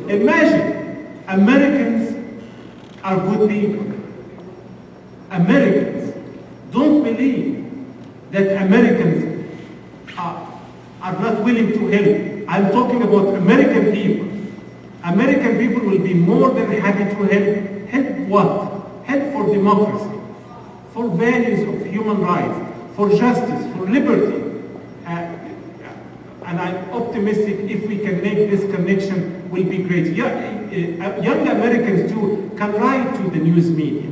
Imagine, Americans are good people. Americans don't believe that Americans are not willing to help. I'm talking about American people. American people will be more than happy to help. Help what? Help for democracy, for values of human rights, for justice, for liberty. And I'm optimistic if we can make this connection will be great. Young Americans too can write to the news media,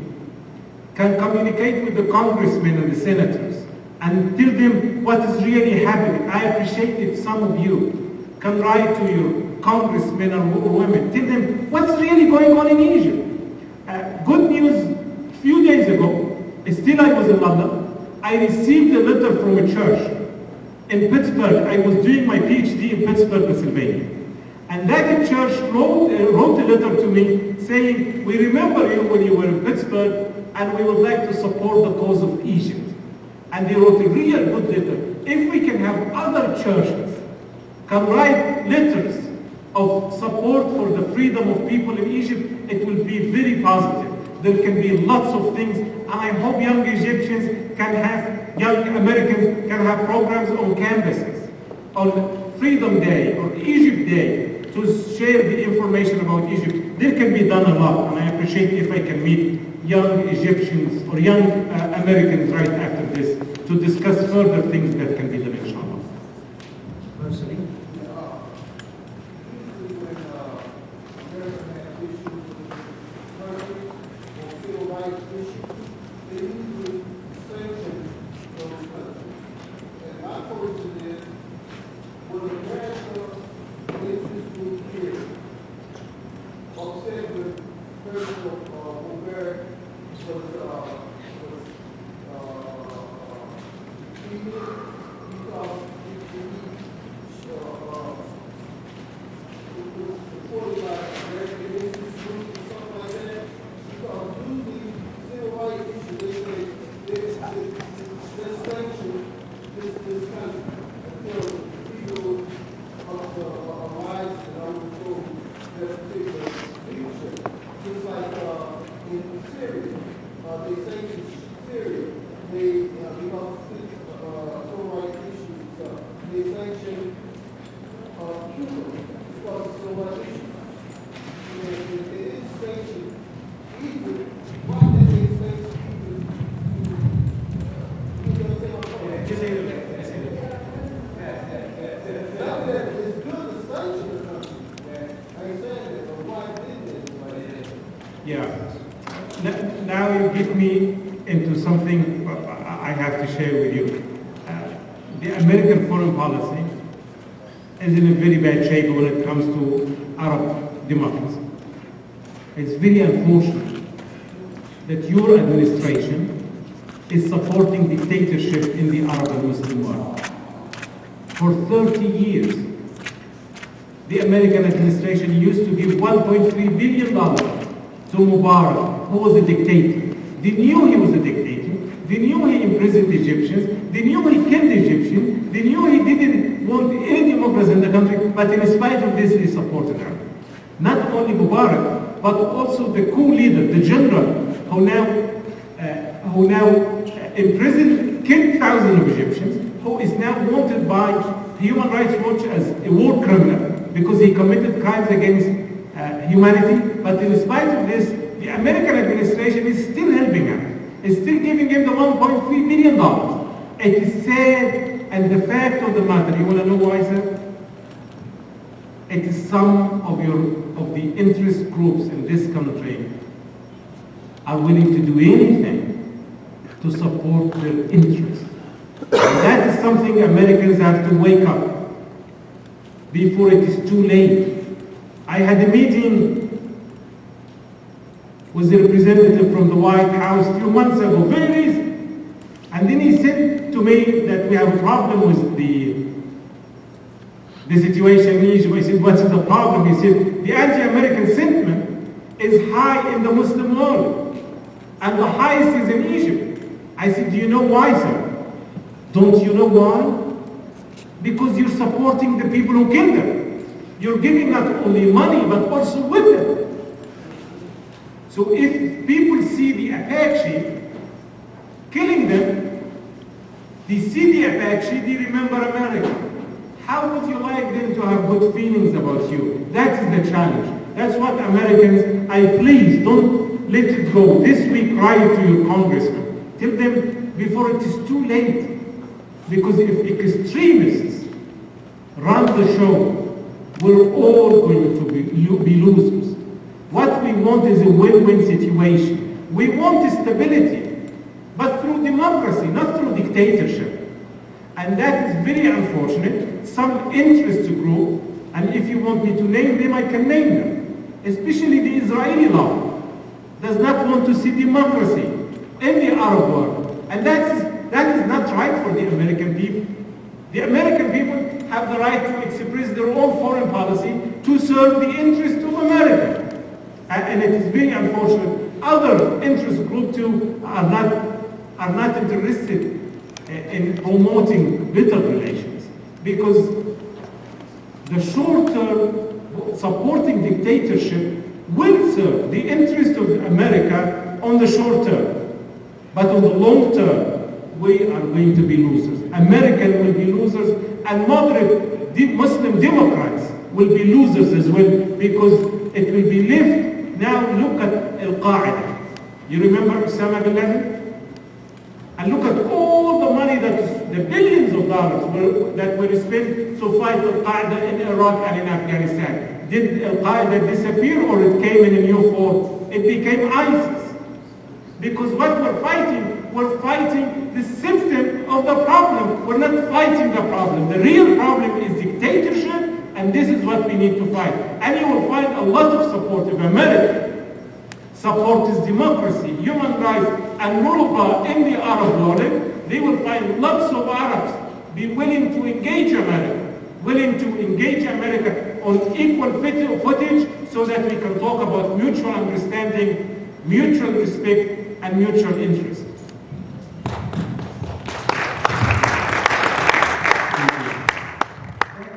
can communicate with the congressmen and the senators, and tell them what is really happening. I appreciate if some of you can write to your congressmen or women, tell them what's really going on in Egypt. Good news, a few days ago, still I was in London, I received a letter from a church in Pittsburgh. I was doing my PhD in Pittsburgh, Pennsylvania. And that church wrote a letter to me saying, we remember you when you were in Pittsburgh and we would like to support the cause of Egypt. And they wrote a real good letter. If we can have other churches can write letters of support for the freedom of people in Egypt, it will be very positive. There can be lots of things, and I hope young Egyptians can have, young Americans can have programs on campuses, on Freedom Day or Egypt Day, to share the information about Egypt. There can be done a lot, and I appreciate if I can meet young Egyptians or young Americans right after this to discuss further things that can be done, inshallah. Personally? Now you get me into something I have to share with you. The American foreign policy is in a very bad shape when it comes to Arab democracy. It's very unfortunate that your administration is supporting dictatorship in the Arab and Muslim world. For 30 years, the American administration used to give $1.3 billion to Mubarak, who was a dictator. They knew he was a dictator. They knew he imprisoned Egyptians. They knew he killed Egyptians. They knew he didn't want any democracy in the country, but in spite of this, he supported her. Not only Mubarak, but also the coup leader, the general, who now imprisoned, killed thousands of Egyptians, who is now wanted by Human Rights Watch as a war criminal because he committed crimes against humanity. But in spite of this, the American administration is still helping him, is still giving him the $1.3 billion. It is sad, and the fact of the matter, you want to know why, sir? It is some of the interest groups in this country are willing to do anything to support their interests. And that is something Americans have to wake up before it is too late. I had a meeting with a representative from the White House a few months ago, very easy. And then he said to me that we have a problem with the situation in Egypt. I said, what's the problem? He said, the anti-American sentiment is high in the Muslim world, and the highest is in Egypt. I said, do you know why, sir? Don't you know why? Because you're supporting the people who killed them. You're giving not only money, but also weapons. So if people see the Apache killing them, they see the Apache, they remember America. How would you like them to have good feelings about you? That is the challenge. That's what Americans, please don't let it go. This week, write to your congressman. Tell them before it is too late. Because if extremists run the show, we're all going to be losers. What we want is a win-win situation. We want stability, but through democracy, not through dictatorship. And that is very unfortunate. Some interest group, and if you want me to name them, I can name them. Especially the Israeli law does not want to see democracy in the Arab world. And that is not right for the American people. The American people have the right to express their own foreign policy to serve the interests of America. And it is very unfortunate. Other interest groups too are not interested in promoting better relations, because the short-term supporting dictatorship will serve the interest of America on the short term, but on the long term, we are going to be losers. Americans will be losers, and moderate Muslim Democrats will be losers as well, because it will be left. Now look at Al-Qaeda. You remember Osama bin Laden? And look at all the money the billions of dollars that were spent to fight Al-Qaeda in Iraq and in Afghanistan. Did Al-Qaeda disappear, or it came in a new form? It became ISIS. Because what we're fighting the symptom of the problem. We're not fighting the problem. The real problem is dictatorship, and this is what we need to fight. And you will find a lot of support of America. Support is democracy, human rights, and rule of law in the Arab world. They will find lots of Arabs be willing to engage America on equal footage, so that we can talk about mutual understanding, mutual respect, and mutual interest.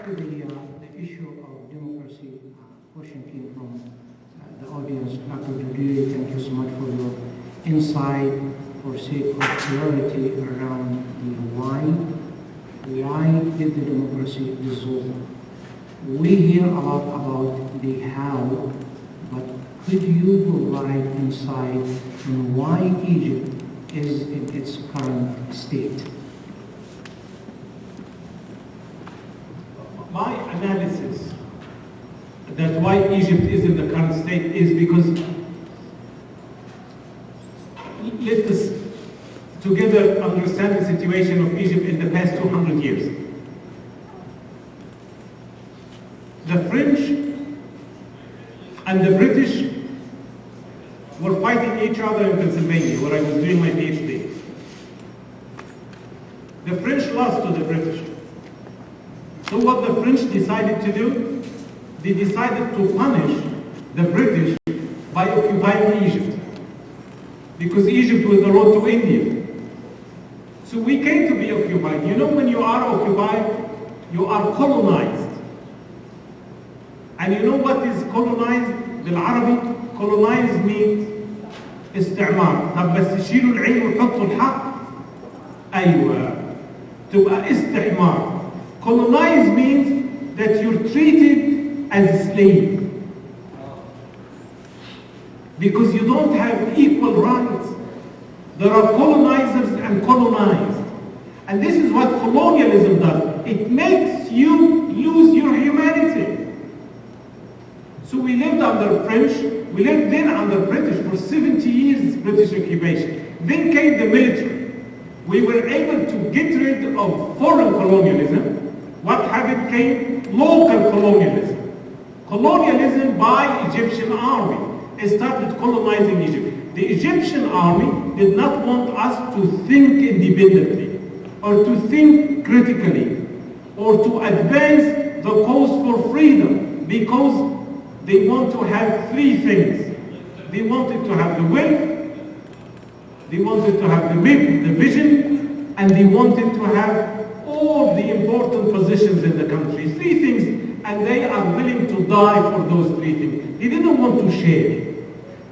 The issue of democracy question came from the audience. Dr. Judiri, thank you so much for your insight, for sake of clarity around the why. Why did the democracy dissolve? We hear a lot about the how, but could you provide insight on why Egypt is in its current state? My analysis that why Egypt is in the current state is because, let us together understand the situation of Egypt in the past 200 years. The French and the British were fighting each other in Pennsylvania, where I was doing my PhD. The French lost to the British. So what the French decided to do, they decided to punish the British by occupying Egypt, because Egypt was the road to India. So we came to be occupied. You know, when you are occupied, you are colonized. And you know what is colonized بالعربي? Colonized means استعمار. طب بس تشيلوا العين وتحطوا الحق؟ أيوة. تبقى استعمار. Colonized means that you're treated as a slave, because you don't have equal rights. There are colonizers and colonized. And this is what colonialism does. It makes you lose your humanity. So we lived under French, we lived then under British for 70 years, British occupation. Then came the military. We were able to get rid of foreign colonialism. What happened came? Local colonialism. Colonialism by Egyptian army. It started colonizing Egypt. The Egyptian army did not want us to think independently, or to think critically, or to advance the cause for freedom, because they want to have three things. They wanted to have the will, they wanted to have the vision, and they wanted to have all the important positions in the country. Three things. and they are willing to die for those three things. They didn't want to share.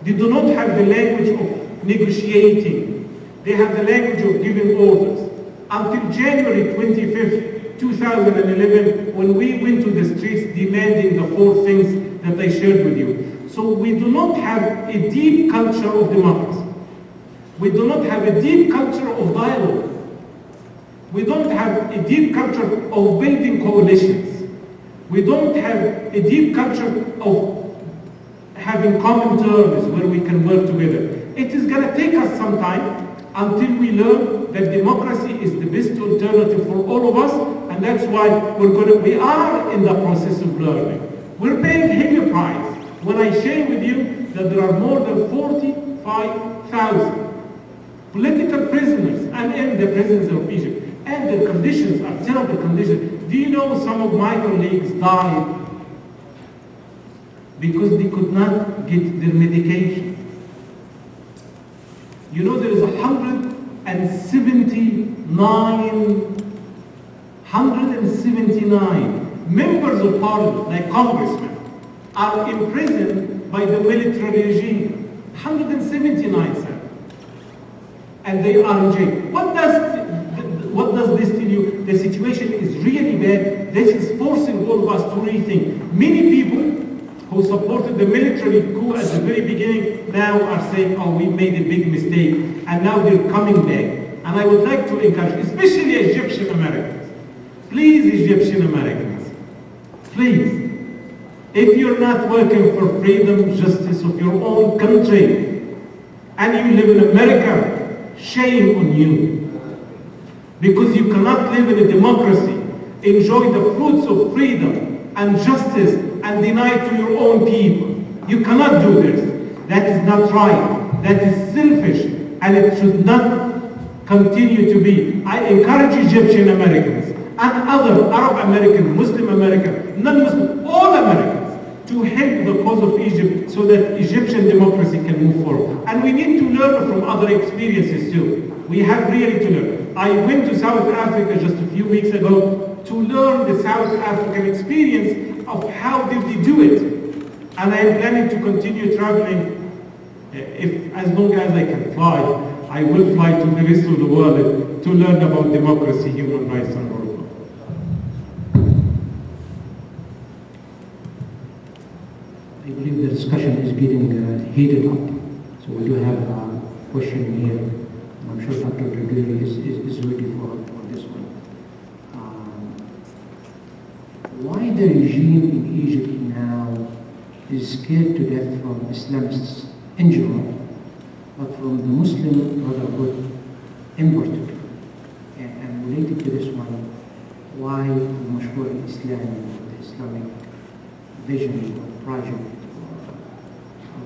They do not have the language of negotiating. They have the language of giving orders. Until January 25th, 2011, when we went to the streets demanding the four things that I shared with you. So we do not have a deep culture of democracy. We do not have a deep culture of dialogue. We don't have a deep culture of building coalitions. We don't have a deep culture of having common terms where we can work together. It is going to take us some time until we learn that democracy is the best alternative for all of us, and that's why we are in the process of learning. We're paying heavy price when I share with you that there are more than 45,000 political prisoners and in the prisons of Egypt. And the conditions are terrible conditions. Do you know some of my colleagues died because they could not get their medication? You know, there is 179 members of parliament, like congressmen, are imprisoned by the military regime. 179, sir. And they are in jail. What does this tell you? The situation is really bad. This is forcing all of us to rethink. Many people who supported the military coup at the very beginning now are saying, oh, we made a big mistake, and now they're coming back. And I would like to encourage, especially Egyptian Americans, please, Egyptian Americans, please, if you're not working for freedom, justice of your own country, and you live in America, shame on you. Because you cannot live in a democracy, enjoy the fruits of freedom and justice, and deny it to your own people. You cannot do this. That is not right. That is selfish, and it should not continue to be. I encourage Egyptian Americans and other Arab Americans, Muslim Americans, non-Muslim, all Americans, to help the cause of Egypt so that Egyptian democracy can move forward. And we need to learn from other experiences too. We have really to learn. I went to South Africa just a few weeks ago to learn the South African experience of how did they do it. And I am planning to continue traveling. As long as I can fly, I will fly to the rest of the world to learn about democracy, human rights, and rule of law. I believe the discussion is getting heated up. So we do have a question here. I'm sure Dr. Duguri is ready for this one. Why the regime in Egypt now is scared to death from Islamists in general, but from the Muslim Brotherhood in particular? And related to this one, why the Mashhur Islam, the Islamic vision or project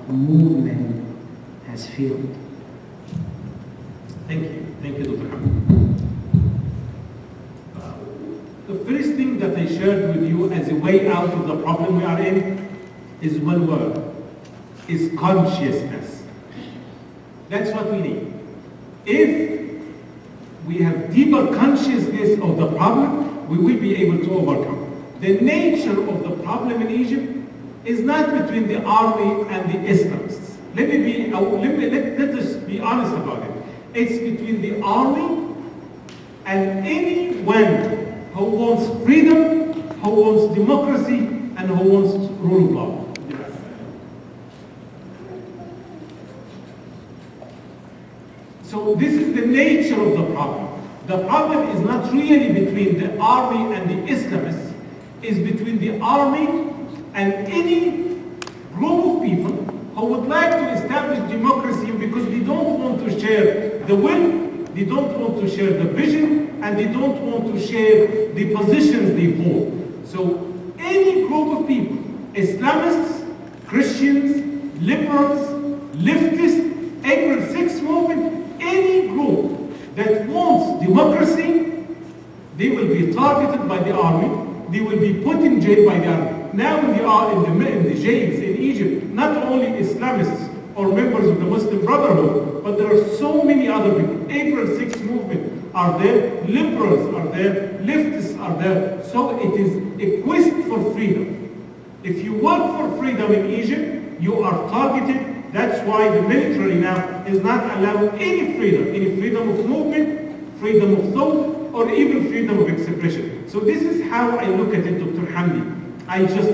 or movement has failed? Thank you. Thank you, Dr. Hamdi. The first thing that I shared with you as a way out of the problem we are in is one word, is consciousness. That's what we need. If we have deeper consciousness of the problem, we will be able to overcome. The nature of the problem in Egypt is not between the army and the Islamists. Let us be honest about it. It's between the army and anyone who wants freedom, who wants democracy, and who wants rule of law. So this is the nature of the problem. The problem is not really between the army and the Islamists. It's between the army and any group of people who would like to establish democracy because they don't want to share the will, they don't want to share the vision, and they don't want to share the positions they hold. So any group of people, Islamists, Christians, liberals, leftists, April 6 movement, any group that wants democracy, they will be targeted by the army, they will be put in jail by the army. Now we are in the jails in Egypt, not only Islamists or members of the Muslim Brotherhood, but there are so many other people. April 6 movement are there, liberals are there, leftists are there, So it is a quest for freedom. If you work for freedom in Egypt, you are targeted. That's why the military now is not allowing any freedom of movement, freedom of thought, or even freedom of expression. So this is how I look at it, Dr. Hamdi. I just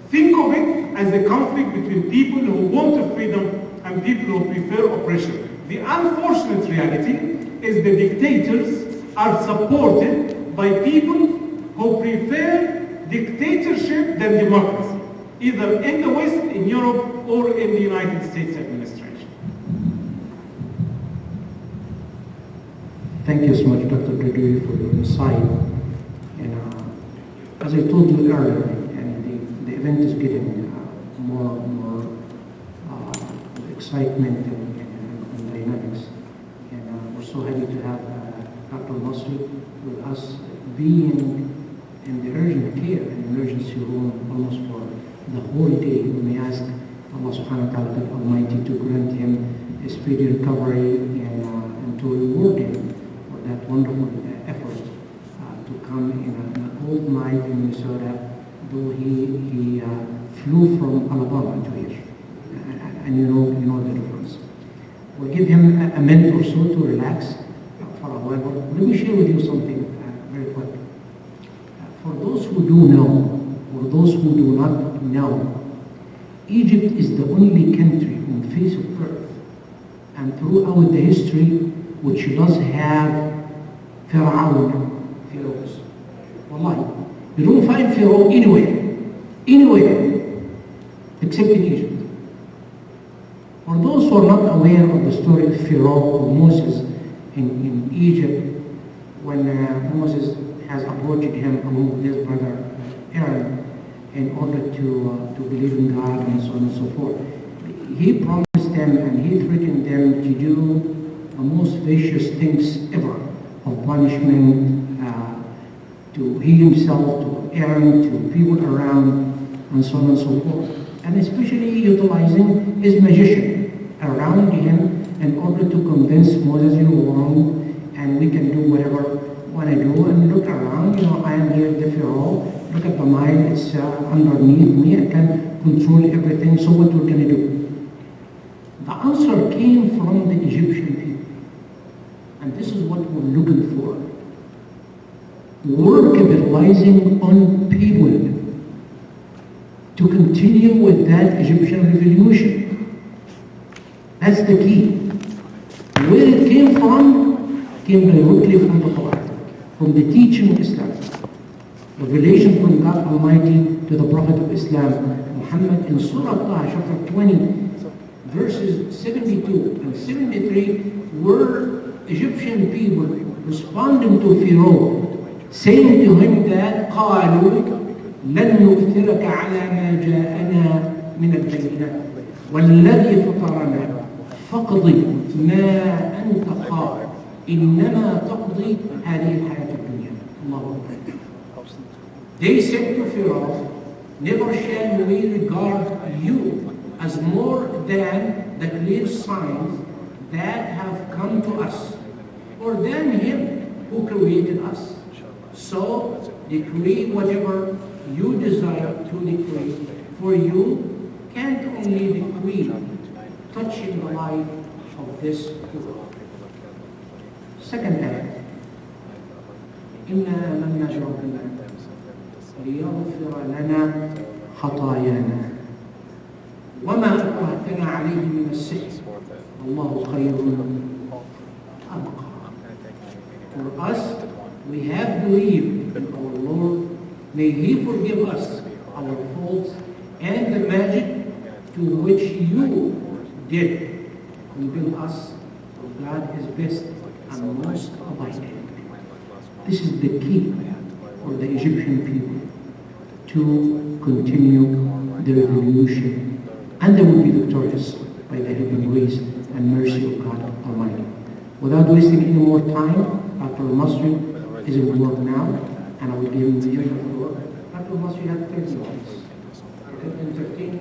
think of it as a conflict between people who want freedom and people who prefer oppression. The unfortunate reality is the dictators are supported by people who prefer dictatorship than democracy, either in the West, in Europe, or in the United States administration. Thank you so much, Dr. Gregory, for your insight. As I told you earlier, and the event is getting more excitement and dynamics. And we're so happy to have Dr. Masri with us, being in the urgent care and emergency room almost for the whole day. We may ask Allah subhanahu wa ta'ala, the Almighty, to grant him a speedy recovery and to reward him for that wonderful effort to come in an cold night in Minnesota, though he flew from Alabama to here. And you know the difference. We'll give him a minute or so to relax for a while. Let me share with you something very quick. For those who do know, or those who do not know, Egypt is the only country on the face of earth and throughout the history which does have pharaohs. Wallahi. You don't find pharaoh anywhere, except in Egypt. For those who are not aware of the story of Pharaoh or Moses in Egypt, when Moses has approached him along with his brother Aaron in order to believe in God and so on and so forth, he promised them and he threatened them to do the most vicious things ever of punishment to he himself, to Aaron, to people around, and so on and so forth. And especially utilizing his magician around him in order to convince Moses, you're wrong, and we can do whatever we want to do. And look around, I am here, the Pharaoh. Look at the mind, it's underneath me. I can control everything. So what we're going to do? The answer came from the Egyptian people. And this is what we're looking for. We're capitalizing on people to continue with that Egyptian revolution. That's the key. Where it came directly from the Quran, from the teaching of Islam. Revelation from God Almighty to the Prophet of Islam, Muhammad, in Surah Taha, chapter 20, verses 72 and 73, were Egyptian people responding to Pharaoh, saying to him that, قالوا لن نؤثرك على ما جاءنا من البينات والذي فطرنا فاقضي ما أنت قاض إنما تقضي هذه الحياة الدنيا. الله أكبر. They said to Pharaoh, never shall we regard you as more than the clear signs that have come to us, or than him who created us. So decree whatever you desire to decree, for you can't only decree touching the life of this world. Second ayah. إِنَّا مَنْ نَجْرَبْنَا لِيَغْفِرَ لَنَا خَطَايَانَا وَمَا أَكْرَهْتَنَا عَلَيْهِ مِنَ السِّحْرِ وَاللَّهُ خَيْرٌ أَبْقَى. For us, we have believed in our Lord. May He forgive us our faults and the magic to which you did compel us. For God is best and most abiding. This is the key for the Egyptian people to continue the revolution, and they will be victorious by the heavenly grace and mercy of God Almighty. Without wasting any more time, Dr. Masri is in work now, and I will give him the floor. Dr. Masri had 30 minutes. And 13,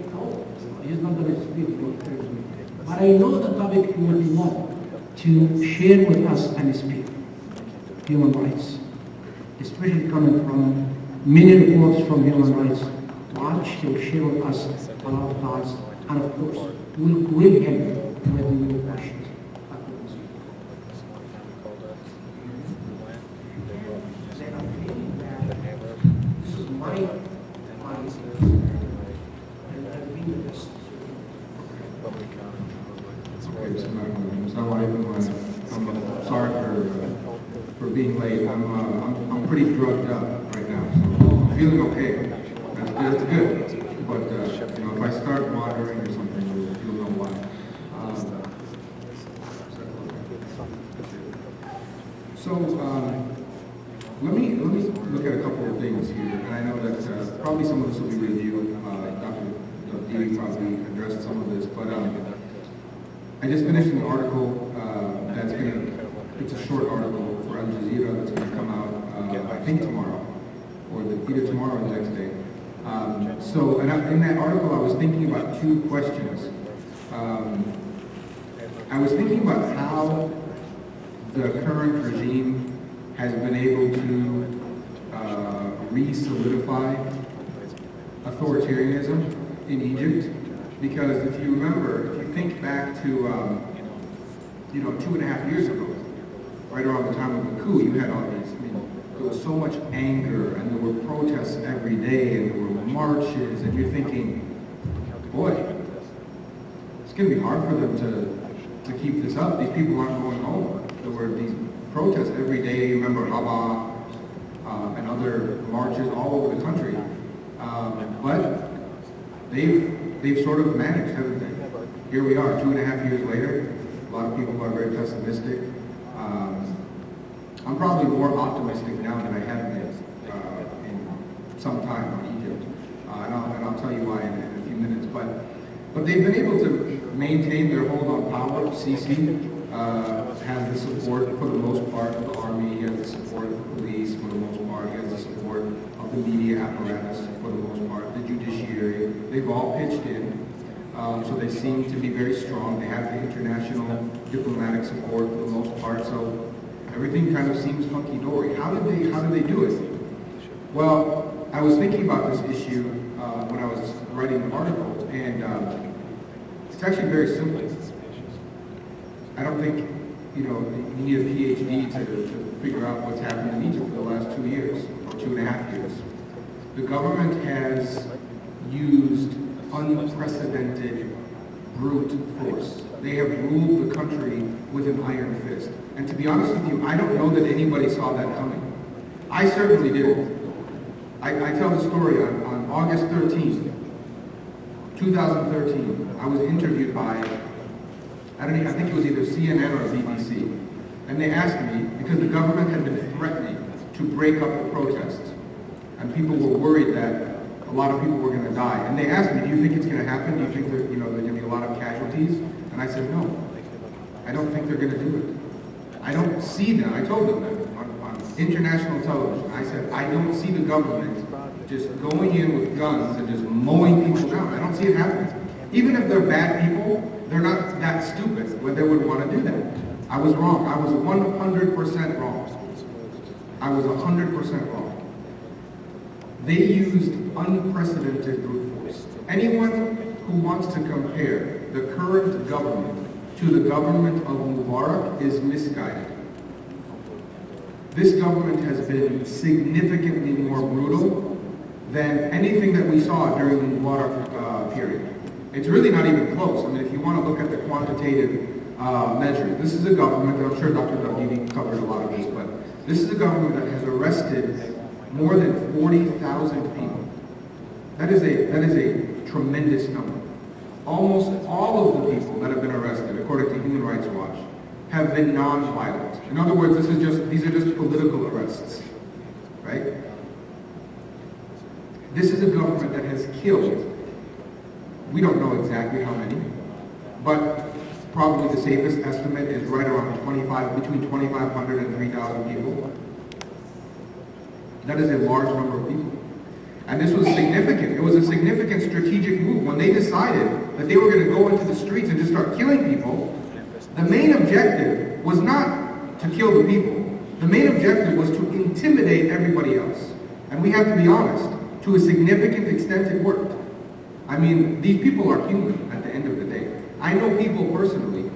he's not going to speak for 30 minutes. But I know the topic he would want to share with us and speak. Human rights, especially coming from many reports from Human Rights Watch. He will share with us a lot of thoughts, and of course, we'll help with your questions. This is my policy, and I've been the best. I'm sorry for being late. I'm pretty drugged up right now, so I'm feeling okay. That's good. But if I start moderating or something, you'll know why. Let me look at a couple of things here, and I know that probably some of this will be reviewed. Dr. Didi probably addressed some of this, but I just finished an article it's a short article for Al Jazeera that's going to come out, I think tomorrow, or either tomorrow or the next day. In that article, I was thinking about two questions. I was thinking about how the current regime has been able to re-solidify authoritarianism in Egypt. Because if you remember, if you think back to 2.5 years ago, right around the time of the coup, you had all these, there was so much anger, and there were protests every day, and there were marches, and you're thinking, boy, it's going to be hard for them to keep this up. These people aren't going home. There were these protests every day. You remember Rabah and other marches all over the country. But they've sort of managed, haven't they? Here we are, 2.5 years later. A lot of people are very pessimistic. I'm probably more optimistic now than I have been in some time on Egypt. And I'll tell you why in a few minutes. But they've been able to maintain their hold on power. Sisi has the support, for the most part, of the army. He has the support of the police, for the most part. He has the support of the media apparatus, for the most part. The judiciary. They've all pitched in. So they seem to be very strong. They have the international diplomatic support for the most part. So everything kind of seems hunky-dory. How did they do it? Well, I was thinking about this issue when I was writing the article, and it's actually very simple. I don't think you need a PhD to figure out what's happened in Egypt for the last 2 years or 2.5 years. The government has used unprecedented brute force. They have ruled the country with an iron fist. And to be honest with you, I don't know that anybody saw that coming. I certainly didn't. I tell the story on August 13th, 2013. I was interviewed by, I think it was either CNN or BBC. And they asked me, because the government had been threatening to break up the protests. And people were worried that a lot of people were going to die. And they asked me, do you think it's going to happen? Do you think there's going to be a lot of casualties? And I said, no. I don't think they're going to do it. I don't see them. I told them that on international television. I said, I don't see the government just going in with guns and just mowing people down. I don't see it happening. Even if they're bad people, they're not that stupid where they would want to do that. I was wrong. I was 100% wrong. I was 100% wrong. They used unprecedented brute force. Anyone who wants to compare the current government to the government of Mubarak is misguided. This government has been significantly more brutal than anything that we saw during the Mubarak period. It's really not even close. I mean, if you want to look at the quantitative measures, this is a government, and I'm sure Dr. Dawidi covered a lot of this, but this is a government that has arrested more than 40,000 people. That is a tremendous number. Almost all of the people that have been arrested, according to Human Rights Watch, have been non-violent. In other words, these are just political arrests, right? This is a government that has killed, we don't know exactly how many, but probably the safest estimate is right around between 2,500 and 3,000 people. That is a large number of people. And this was significant. It was a significant strategic move. When they decided that they were going to go into the streets and just start killing people, the main objective was not to kill the people. The main objective was to intimidate everybody else. And we have to be honest, to a significant extent it worked. I mean, these people are human at the end of the day. I know people personally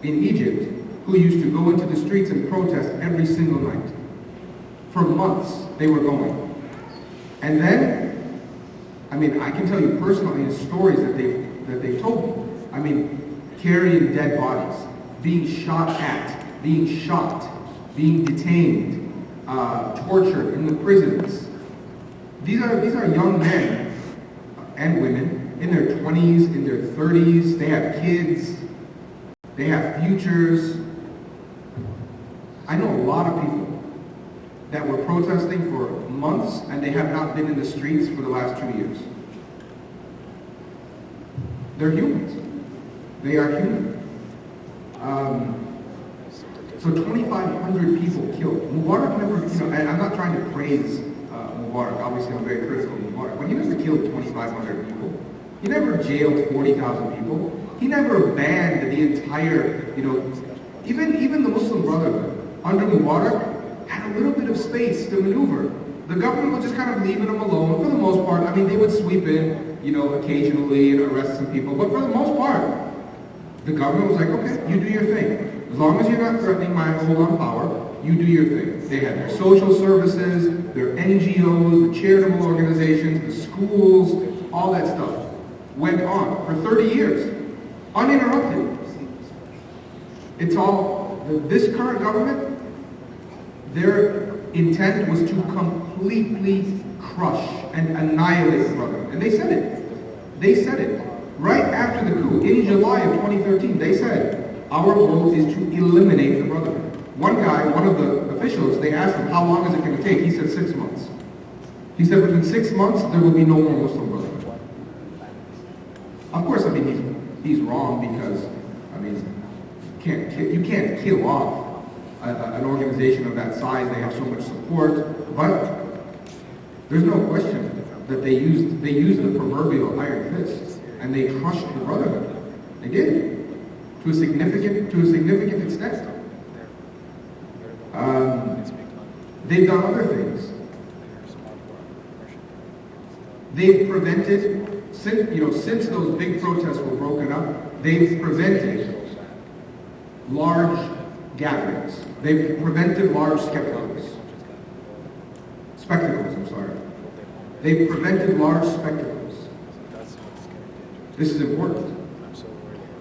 in Egypt who used to go into the streets and protest every single night. For months, they were going. And then, I mean, I can tell you personally the stories that they told me. I mean, carrying dead bodies, being shot at, being shot, being detained, tortured in the prisons. These are young men and women in their 20s, in their 30s. They have kids. They have futures. I know a lot of people that were protesting for months and they have not been in the streets for the last 2 years. They're humans. They are human. So 2,500 people killed. Mubarak never, and I'm not trying to praise Mubarak. Obviously, I'm very critical of Mubarak, but he never killed 2,500 people. He never jailed 40,000 people. He never banned the entire, even the Muslim Brotherhood under Mubarak had a little bit of space to maneuver. The government was just kind of leaving them alone for the most part. I mean, they would sweep in, occasionally and arrest some people, but for the most part, the government was like, okay, you do your thing. As long as you're not threatening my hold on power, you do your thing. They had their social services, their NGOs, the charitable organizations, the schools, all that stuff went on for 30 years, uninterrupted. It's all, this current government, their intent was to completely crush and annihilate the Brotherhood. And they said it. They said it. Right after the coup, in July of 2013, they said, our goal is to eliminate the Brotherhood. One guy, one of the officials, they asked him, how long is it going to take? He said 6 months. He said within 6 months, there will be no more Muslim Brotherhood. Of course, I mean, he's wrong because, I mean, you can't kill off an organization of that size. They have so much support, but there's no question that they used the proverbial iron fist and they crushed the Brotherhood. They did. To a significant extent. They've done other things. They've prevented, since those big protests were broken up, they've prevented large gatherings. They've prevented large spectacles. They've prevented large spectacles. This is important.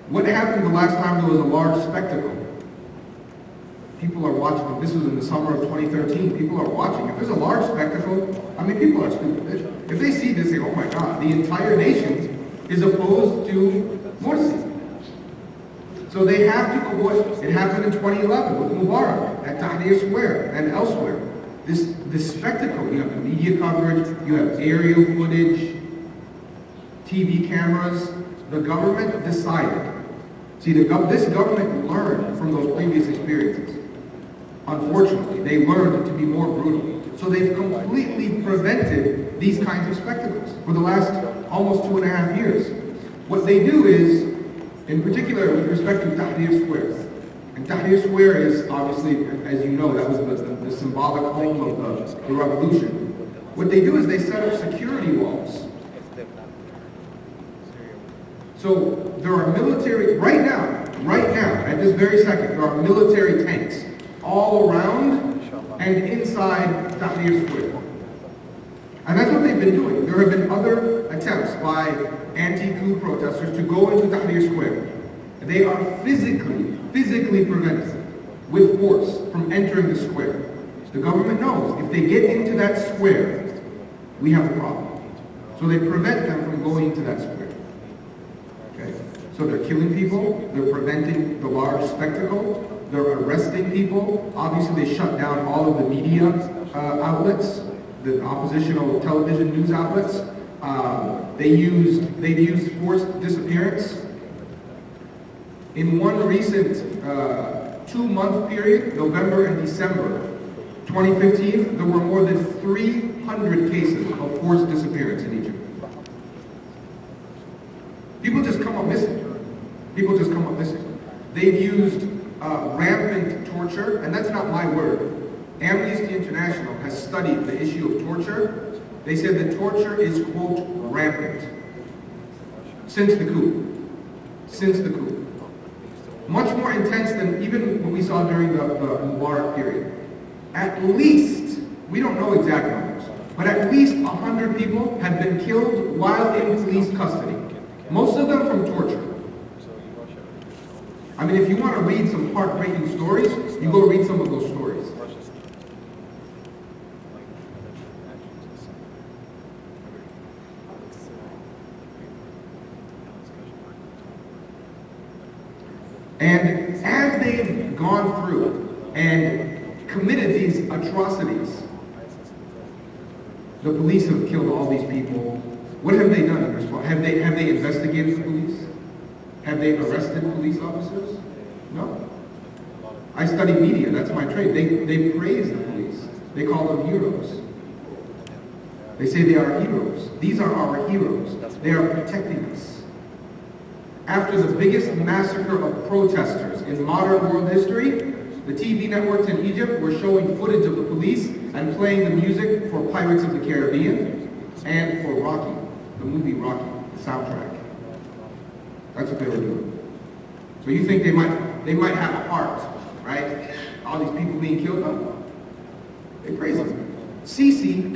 What happened the last time there was a large spectacle? People are watching. This was in the summer of 2013. People are watching. If there's a large spectacle, I mean, people are stupid. If they see this, they go, oh my God, the entire nation is opposed to Morsi. So they have to avoid. It happened in 2011 with Mubarak at Tahrir Square and elsewhere. This spectacle, you have the media coverage, you have aerial footage, TV cameras. The government decided. See, this government learned from those previous experiences. Unfortunately, they learned to be more brutal. So they've completely prevented these kinds of spectacles for the last almost 2.5 years. What they do is, in particular with respect to Tahrir Square, and Tahrir Square is obviously, as you know, that was the symbolic home of the revolution. What they do is they set up security walls. So there are military, right now, at this very second, there are military tanks all around and inside Tahrir Square. And that's what they've been doing. There have been other attempts by anti-coup protesters to go into Tahrir Square. They are physically prevented with force from entering the square. The government knows if they get into that square, we have a problem. So they prevent them from going into that square. Okay? So they're killing people, they're preventing the large spectacle, they're arresting people. Obviously they shut down all of the media outlets, the oppositional television news outlets. They've used forced disappearance. In one recent 2-month period, November and December 2015, there were more than 300 cases of forced disappearance in Egypt. People just come up missing. They've used rampant torture, and that's not my word. Amnesty International has studied the issue of torture. They said that torture is, quote, rampant. Since the coup. Since the coup. Much more intense than even what we saw during the Mubarak period. At least, we don't know exact numbers, but at least 100 people have been killed while in police custody. Most of them from torture. I mean, if you want to read some heartbreaking stories, you go read some of those stories. And as they've gone through and committed these atrocities, the police have killed all these people. What have they done in response? Have they investigated the police? Have they arrested police officers? No. I study media, that's my trade. They praise the police. They call them heroes. They say they are heroes. These are our heroes. They are protecting us. After the biggest massacre of protesters in modern world history, the TV networks in Egypt were showing footage of the police and playing the music for Pirates of the Caribbean and for Rocky, the movie Rocky, the soundtrack. That's what they were doing. So you think they might have a heart, right? All these people being killed? No. They praise them. Sisi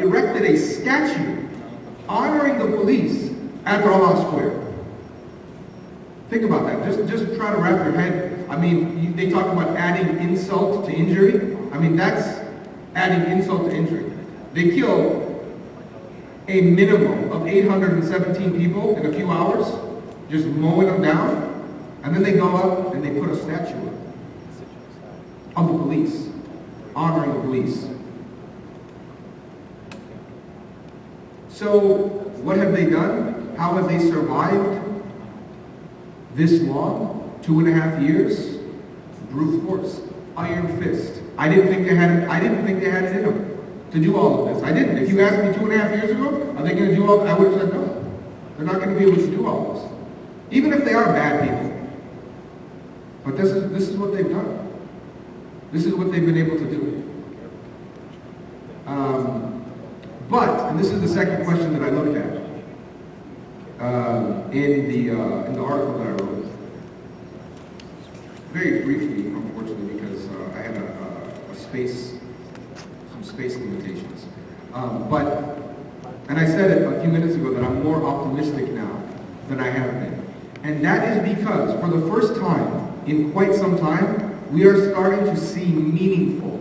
erected a statue honoring the police at Rawah Square. Think about that. Just try to wrap your head. I mean, they talk about adding insult to injury. I mean, that's adding insult to injury. They killed a minimum of 817 people in a few hours, just mowing them down, and then they go up and they put a statue up of the police, honoring the police. So, what have they done? How have they survived this long? 2.5 years? Brute force, iron fist. I didn't think they had it in them to do all of this. I didn't. If you asked me 2.5 years ago, are they going to do all this? I would have said no. They're not going to be able to do all this. Even if they are bad people. But this is what they've done. This is what they've been able to do. And this is the second question that I looked at in the article that I wrote. Very briefly, unfortunately, because I had some space limitations. And I said it a few minutes ago that I'm more optimistic now than I have been. And that is because for the first time in quite some time, we are starting to see meaningful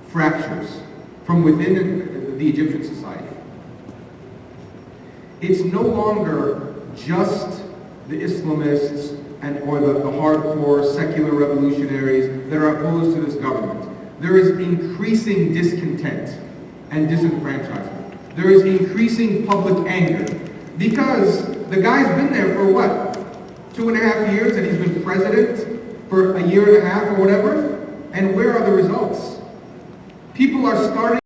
fractures from within the Egyptian society. It's no longer just the Islamists or the hardcore secular revolutionaries that are opposed to this government. There is increasing discontent and disenfranchisement. There is increasing public anger because the guy's been there for what? 2.5 years, and he's been president for 1.5 years or whatever. And where are the results? People are starting